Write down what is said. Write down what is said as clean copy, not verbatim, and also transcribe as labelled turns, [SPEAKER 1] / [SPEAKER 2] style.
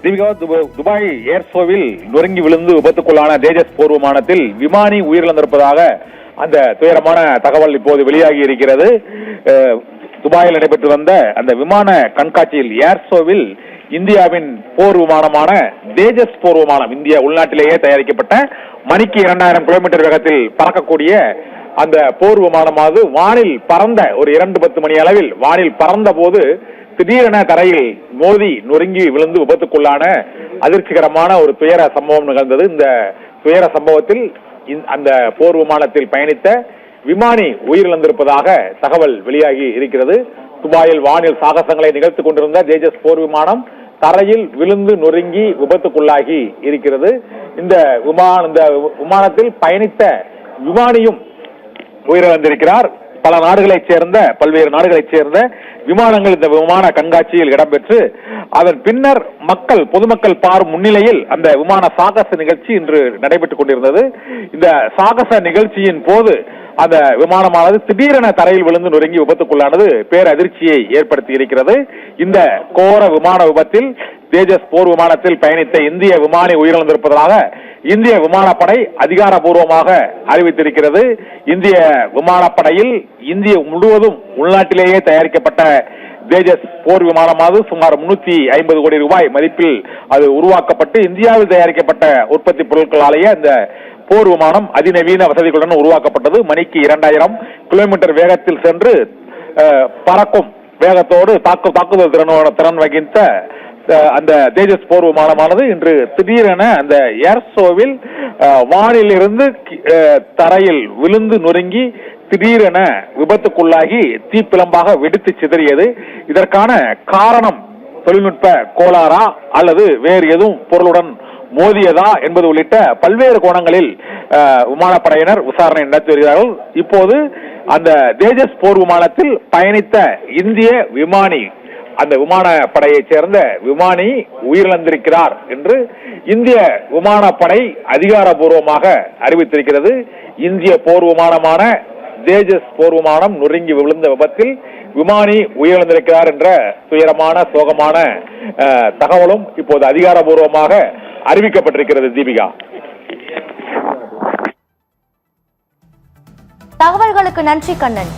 [SPEAKER 1] Dubai ஏர் ஷோவில் நொறுங்கி விழுந்து விபத்துக்குள்ளான தேஜஸ் போர் விமானத்தில் விமானி உயிரிழந்திருப்பதாக அந்த துயரமான தகவல் இப்போது வெளியாகி இருக்கிறது. துபாயில் நடைபெற்று வந்த அந்த விமான கண்காட்சியில் ஏர் ஷோவில் இந்தியாவின் போர் விமானமான தேஜஸ் போர் விமானம், இந்திய உள்நாட்டிலேயே தயாரிக்கப்பட்ட மணிக்கு 2000 கிலோமீட்டர் வேகத்தில் பறக்கக்கூடிய அந்த போர் விமானமானது வானில் பறந்த ஒரு 2:10 மணி அளவில் வானில் பறந்த போது திடீரென தரையில் மோதி நொறுங்கி விழுந்து விபத்துக்குள்ளான அதிர்ச்சிகரமான ஒரு துயர சம்பவம் நிகழ்ந்தது. இந்த துயர சம்பவத்தில் அந்த போர் விமானத்தில் பயணித்த விமானி உயிரிழந்திருப்பதாக தகவல் வெளியாகி இருக்கிறது. துபாயில் வானில் சாகசங்களை நிகழ்த்திக் கொண்டிருந்த தேஜஸ் போர் விமானம் தரையில் விழுந்து நொறுங்கி விபத்துக்குள்ளாகி இருக்கிறது. இந்த விமானத்தில் பயணித்த விமானியும் உயிரிழந்திருக்கிறார். பல்வேறு நாடுகளைச் சேர்ந்த விமானங்கள் இந்த விமான கண்காட்சியில் இடம்பெற்று அதன் பின்னர் பொதுமக்கள் பாரும் முன்னிலையில் அந்த விமான சாகச நிகழ்ச்சி இன்று நடைபெற்றுக் கொண்டிருந்தது. இந்த சாகச நிகழ்ச்சியின் போது அந்த விமானமானது திடீரென தரையில் விழுந்து நொறுங்கி விபத்துக்குள்ளானது பேரதிர்ச்சியை ஏற்படுத்தி இருக்கிறது. இந்த கோர விமான விபத்தில் தேஜஸ் போர் விமானத்தில் பயணித்த இந்திய விமானி உயிரிழந்திருப்பதாக இந்திய விமானப்படை அதிகாரப்பூர்வமாக அறிவித்திருக்கிறது. இந்திய விமானப்படையில் இந்திய முழுவதும் உள்நாட்டிலேயே தயாரிக்கப்பட்ட தேஜஸ் போர் விமானமானது சுமார் 350 கோடி ரூபாய் மதிப்பில் அது உருவாக்கப்பட்டு இந்தியாவில் தயாரிக்கப்பட்ட உற்பத்தி பொருட்களாலேயே அந்த போர் விமானம் அதிநவீன வசதிகளுடன் உருவாக்கப்பட்டது. மணிக்கு 2000 கிலோமீட்டர் வேகத்தில் சென்று பறக்கும் வேகத்தோடு தாக்குதல் திறன் வகித்த அந்த தேஜஸ் போர் விமானமானது இன்று திடீரென அந்த ஏர் ஷோவில் வானில் இருந்து தரையில் விழுந்து நொறுங்கி திடீரென விபத்துக்குள்ளாகி தீப்பிழம்பாக வெடித்து சிதறியது. இதற்கான காரணம் தொழில்நுட்ப கோளாறா அல்லது வேறு எதுவும் பொருளுடன் மோதியதா என்பது உள்ளிட்ட பல்வேறு கோணங்களில் விமானப்படையினர் விசாரணை நடத்தி வருகிறார்கள். இப்போது அந்த தேஜஸ் போர் விமானத்தில் பயணித்த இந்திய விமானி, அந்த விமானப்படையைச் சேர்ந்த விமானி உயிரிழந்திருக்கிறார் என்று இந்திய விமானப்படை அதிகாரப்பூர்வமாக அறிவித்திருக்கிறது. இந்திய போர் விமானமான தேஜஸ் போர் விமானம் நொறுங்கி விழுந்த விபத்தில் விமானி உயிரிழந்திருக்கிறார் என்ற துயரமான சோகமான தகவலும் இப்போது அதிகாரப்பூர்வமாக அறிவிக்கப்பட்டிருக்கிறது. தீபிகா,
[SPEAKER 2] தகவல்களுக்கு நன்றி கண்ணன்.